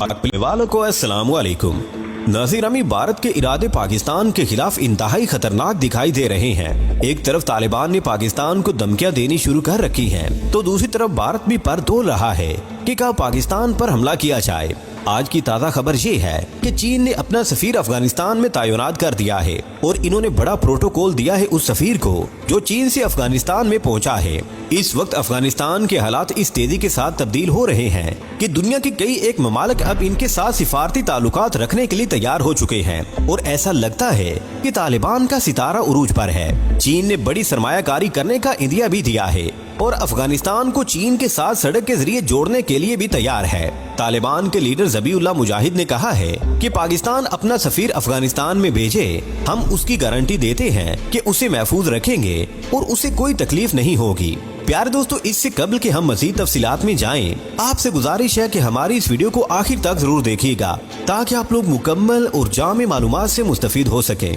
वालों को अस्सलाम वालेकुम। नाज़रीन, अमी भारत के इरादे पाकिस्तान के खिलाफ इंतहाई खतरनाक दिखाई दे रहे हैं। एक तरफ तालिबान ने पाकिस्तान को धमकियां देनी शुरू कर रखी हैं, तो दूसरी तरफ भारत भी पर तोल रहा है कि कब पाकिस्तान पर हमला किया जाए। आज की ताज़ा खबर ये है कि चीन ने अपना सफीर अफगानिस्तान में तैनात कर दिया है और इन्होंने बड़ा प्रोटोकॉल दिया है उस सफीर को जो चीन से अफगानिस्तान में पहुंचा है। इस वक्त अफगानिस्तान के हालात इस तेजी के साथ तब्दील हो रहे हैं कि दुनिया के कई एक ममालिक अब इनके साथ सिफारती ताल्लुकात रखने के लिए तैयार हो चुके हैं और ऐसा लगता है कि तालिबान का सितारा उरूज पर है। चीन ने बड़ी सरमायाकारी करने का इंदिया भी दिया है और अफगानिस्तान को चीन के साथ सड़क के जरिए जोड़ने के लिए भी तैयार है। तालिबान के लीडर ज़बीउल्लाह मुजाहिद ने कहा है कि पाकिस्तान अपना सफीर अफगानिस्तान में भेजे, हम उसकी गारंटी देते हैं कि उसे महफूज रखेंगे और उसे कोई तकलीफ नहीं होगी। प्यारे दोस्तों, इससे कबल कि हम मज़ीद तफसीलात में जाएं, आपसे गुजारिश है कि हमारी इस वीडियो को आखिर तक जरूर देखिएगा ताकि आप लोग मुकम्मल और जामे मालूमात से मुस्तफीद हो सकें।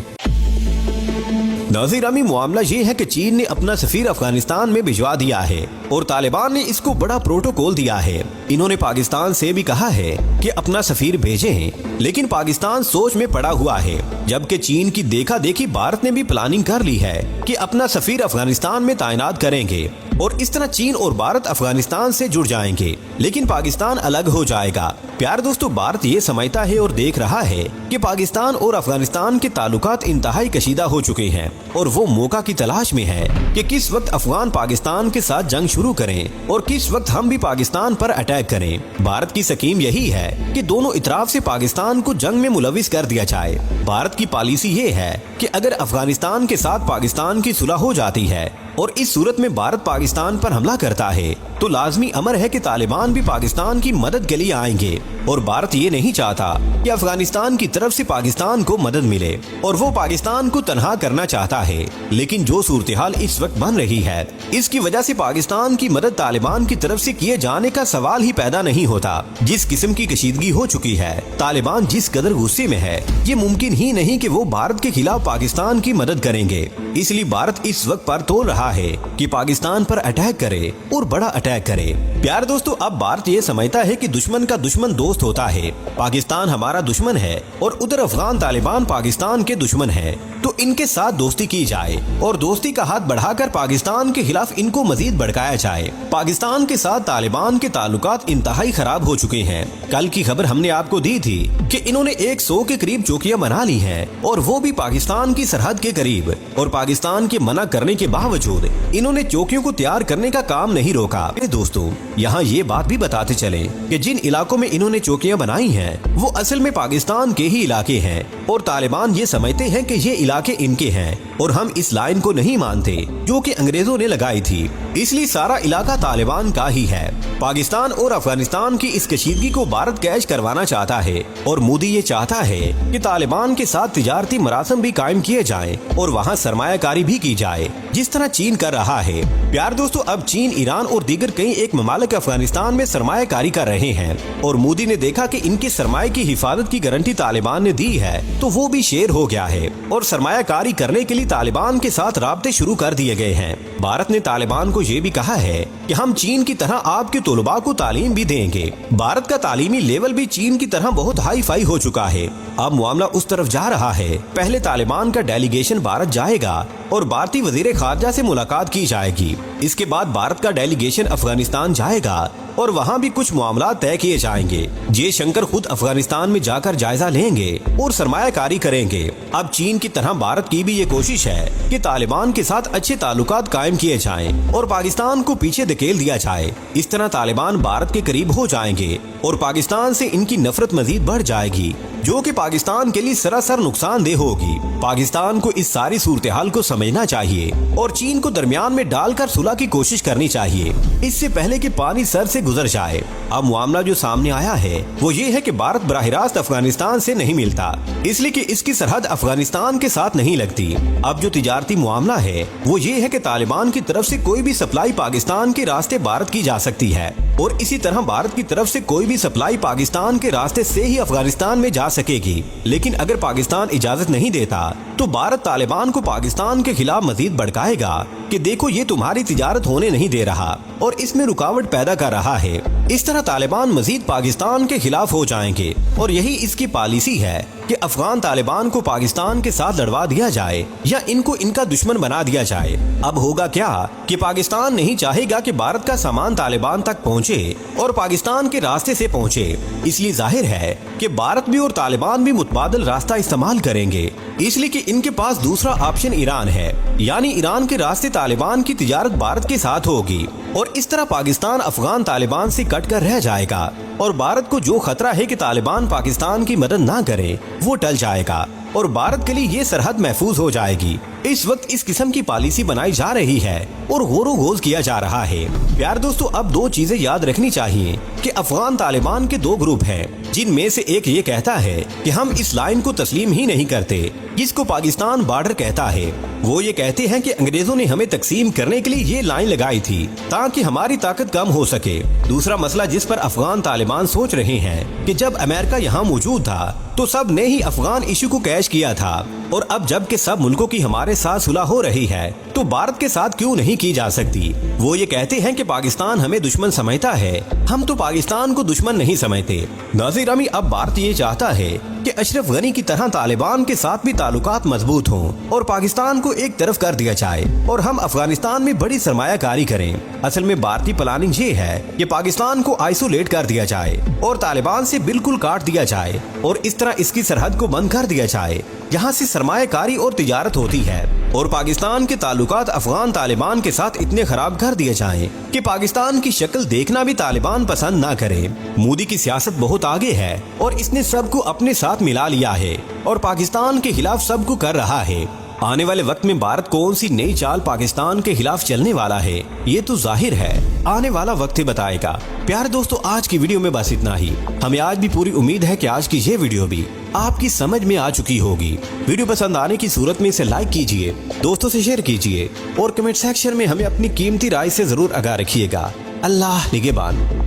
नाज़रीन, मामला ये है कि चीन ने अपना सफीर अफगानिस्तान में भिजवा दिया है और तालिबान ने इसको बड़ा प्रोटोकॉल दिया है। इन्होंने पाकिस्तान से भी कहा है कि अपना सफीर भेजें, लेकिन पाकिस्तान सोच में पड़ा हुआ है, जबकि चीन की देखा देखी भारत ने भी प्लानिंग कर ली है कि अपना सफीर अफगानिस्तान में तैनात करेंगे और इस तरह चीन और भारत अफगानिस्तान से जुड़ जाएंगे, लेकिन पाकिस्तान अलग हो जाएगा। प्यारे दोस्तों, भारत ये समझता है और देख रहा है कि पाकिस्तान और अफगानिस्तान के ताल्लुकात इंतहाई कशीदा हो चुके हैं और वो मौका की तलाश में है कि किस वक्त अफगान पाकिस्तान के साथ जंग शुरू करें और किस वक्त हम भी पाकिस्तान पर अटैक करें। भारत की स्कीम यही है कि दोनों इतराफ से पाकिस्तान को जंग में मुलविस कर दिया जाए। भारत की पॉलिसी ये है कि अगर अफगानिस्तान के साथ पाकिस्तान की सुलह हो जाती है और इस सूरत में भारत पाकिस्तान पर हमला करता है तो लाजमी अमर है कि तालिबान भी पाकिस्तान की मदद के लिए आएंगे और भारत ये नहीं चाहता कि अफगानिस्तान की तरफ से पाकिस्तान को मदद मिले और वो पाकिस्तान को तनहा करना चाहता है। लेकिन जो सूरत हाल इस वक्त बन रही है, इसकी वजह से पाकिस्तान की मदद तालिबान की तरफ से किए जाने का सवाल ही पैदा नहीं होता। जिस किस्म की कशीदगी हो चुकी है, तालिबान जिस कदर गुस्से में है, ये मुमकिन ही नहीं कि वो भारत के खिलाफ पाकिस्तान की मदद करेंगे। इसलिए भारत इस वक्त पर तोल रहा है कि पाकिस्तान पर अटैक करे और बड़ा अटैक करे। प्यारे दोस्तों, अब भारत ये समझता है कि दुश्मन का दुश्मन दोस्त होता है। पाकिस्तान हमारा दुश्मन है और उधर अफगान तालिबान पाकिस्तान के दुश्मन है, तो इनके साथ दोस्ती की जाए और दोस्ती का हाथ बढ़ाकर पाकिस्तान के खिलाफ इनको मजीद भड़काया जाए। पाकिस्तान के साथ तालिबान के ताल्लुकात इंतहाई खराब हो चुके हैं। कल की खबर हमने आपको दी थी कि इन्होंने 100 के करीब चौकियां बना ली हैं और वो भी पाकिस्तान की सरहद के करीब, और पाकिस्तान के मना करने के बावजूद इन्होंने चौकियों को तैयार करने का काम नहीं रोका। दोस्तों, यहाँ ये बात भी बताते चले कि जिन इलाकों में इन्होंने चौकियां बनाई हैं वो असल में पाकिस्तान के ही इलाके हैं और तालिबान ये समझते हैं कि ये इलाके इनके हैं और हम इस लाइन को नहीं मानते जो कि अंग्रेजों ने लगाई थी, इसलिए सारा इलाका तालिबान का ही है। पाकिस्तान और अफगानिस्तान की इस कशीदगी को भारत कैश करवाना चाहता है और मोदी ये चाहता है कि तालिबान के साथ तिजारती मरासम भी कायम किए जाएं और वहाँ सरमायाकारी भी की जाए, जिस तरह चीन कर रहा है। प्यार दोस्तों, अब चीन, ईरान और दीगर कई एक ममालिक अफगानिस्तान में सरमायाकारी कर रहे हैं और मोदी ने देखा कि इनके सरमाए की हिफाजत की गारंटी तालिबान ने दी है, तो वो भी शेर हो गया है और सरमायाकारी करने के लिए तालिबान के साथ राब्ते शुरू कर दिए गए हैं। भारत ने तालिबान को ये भी कहा है कि हम चीन की तरह आपके तलबा को तालीम भी देंगे। भारत का तालीमी लेवल भी चीन की तरह बहुत हाई फाई हो चुका है। अब मामला उस तरफ जा रहा है, पहले तालिबान का डेलीगेशन भारत जाएगा और भारतीय वजीर खारजा से मुलाकात की जाएगी। इसके बाद भारत का डेलीगेशन अफगानिस्तान जाएगा और वहाँ भी कुछ मामला तय किए जाएंगे। जयशंकर खुद अफगानिस्तान में जाकर जायजा लेंगे और सरमायाकारी करेंगे। अब चीन की तरह भारत की भी ये कोशिश है कि तालिबान के साथ अच्छे ताल्लुकात कायम किए जाएं और पाकिस्तान को पीछे धकेल दिया जाए। इस तरह तालिबान भारत के करीब हो जाएंगे और पाकिस्तान से इनकी नफरत मजीद बढ़ जाएगी, जो कि पाकिस्तान के लिए सरासर नुकसानदेह होगी। पाकिस्तान को इस सारी सूरत हाल को समझना चाहिए और चीन को दरमियान में डालकर सुलह की कोशिश करनी चाहिए, इससे पहले कि पानी सर से गुजर जाए। अब मामला जो सामने आया है वो ये है कि भारत बराह रास्त अफगानिस्तान से नहीं मिलता, इसलिए कि इसकी सरहद अफगानिस्तान के साथ नहीं लगती। अब जो तिजारती मामला है वो ये है कि तालिबान की तरफ से कोई भी सप्लाई पाकिस्तान के रास्ते भारत की जा सकती है और इसी तरह भारत की तरफ से कोई भी सप्लाई पाकिस्तान के रास्ते से ही अफगानिस्तान में जा सकेगी। लेकिन अगर पाकिस्तान इजाजत नहीं देता तो भारत तालिबान को पाकिस्तान के खिलाफ मजीद भड़काएगा कि देखो ये तुम्हारी तिजारत होने नहीं दे रहा और इसमें रुकावट पैदा कर रहा है। इस तरह तालिबान मजीद पाकिस्तान के खिलाफ हो जाएंगे और यही इसकी पॉलिसी है कि अफगान तालिबान को पाकिस्तान के साथ लड़वा दिया जाए या इनको इनका दुश्मन बना दिया जाए। अब होगा क्या कि पाकिस्तान नहीं चाहेगा कि भारत का सामान तालिबान तक पहुंचे और पाकिस्तान के रास्ते से पहुंचे, इसलिए जाहिर है कि भारत भी और तालिबान भी मुतबादल रास्ता इस्तेमाल करेंगे, इसलिए कि इनके पास दूसरा ऑप्शन ईरान है, यानी ईरान के रास्ते तालिबान की तिजारत भारत के साथ होगी और इस तरह पाकिस्तान अफगान तालिबान से कट कर रह जाएगा और भारत को जो खतरा है कि तालिबान पाकिस्तान की मदद ना करे वो टल जाएगा और भारत के लिए ये सरहद महफूज हो जाएगी। इस वक्त इस किस्म की पॉलिसी बनाई जा रही है और गौरो गौज किया जा रहा है। प्यार दोस्तों, अब दो चीजें याद रखनी चाहिए कि अफगान तालिबान के दो ग्रुप हैं, जिनमें से एक ये कहता है कि हम इस लाइन को तस्लीम ही नहीं करते जिसको पाकिस्तान बॉर्डर कहता है। वो ये कहते हैं कि अंग्रेजों ने हमें तकसीम करने के लिए ये लाइन लगाई थी ताकि हमारी ताकत कम हो सके। दूसरा मसला जिस पर अफगान तालिबान सोच रहे हैं कि जब अमेरिका यहाँ मौजूद था तो सब ने ही अफगान इशू को कैश किया था और अब जब के सब मुल्कों की हमारे साथ सुलह हो रही है तो भारत के साथ क्यों नहीं की जा सकती। वो ये कहते हैं कि पाकिस्तान हमें दुश्मन समझता है, हम तो पाकिस्तान को दुश्मन नहीं समझते। नाज़रीन, अब भारत ये चाहता है कि अशरफ गनी की तरह तालिबान के साथ भी ताल्लुकात मजबूत हों और पाकिस्तान को एक तरफ कर दिया जाए और हम अफगानिस्तान में बड़ी सरमायाकारी करें। असल में भारतीय प्लानिंग ये है कि पाकिस्तान को आइसोलेट कर दिया जाए और तालिबान से बिल्कुल काट दिया जाए और इस तरह इसकी सरहद को बंद कर दिया जाए जहाँ से सरमायाकारी और तिजारत होती है और पाकिस्तान के ताल्लुकात अफगान तालिबान के साथ इतने खराब कर दिए जाएं कि पाकिस्तान की शक्ल देखना भी तालिबान पसंद ना करे। मोदी की सियासत बहुत आगे है और इसने सबको अपने साथ मिला लिया है और पाकिस्तान के खिलाफ सबको कर रहा है। आने वाले वक्त में भारत कौन सी नई चाल पाकिस्तान के खिलाफ चलने वाला है ये तो जाहिर है आने वाला वक्त ही बताएगा। प्यारे दोस्तों, आज की वीडियो में बस इतना ही। हमें आज भी पूरी उम्मीद है कि आज की ये वीडियो भी आपकी समझ में आ चुकी होगी। वीडियो पसंद आने की सूरत में इसे लाइक कीजिए, दोस्तों से शेयर कीजिए और कमेंट सेक्शन में हमें अपनी कीमती राय से जरूर आगाह रखिएगा। अल्लाह निगहबान।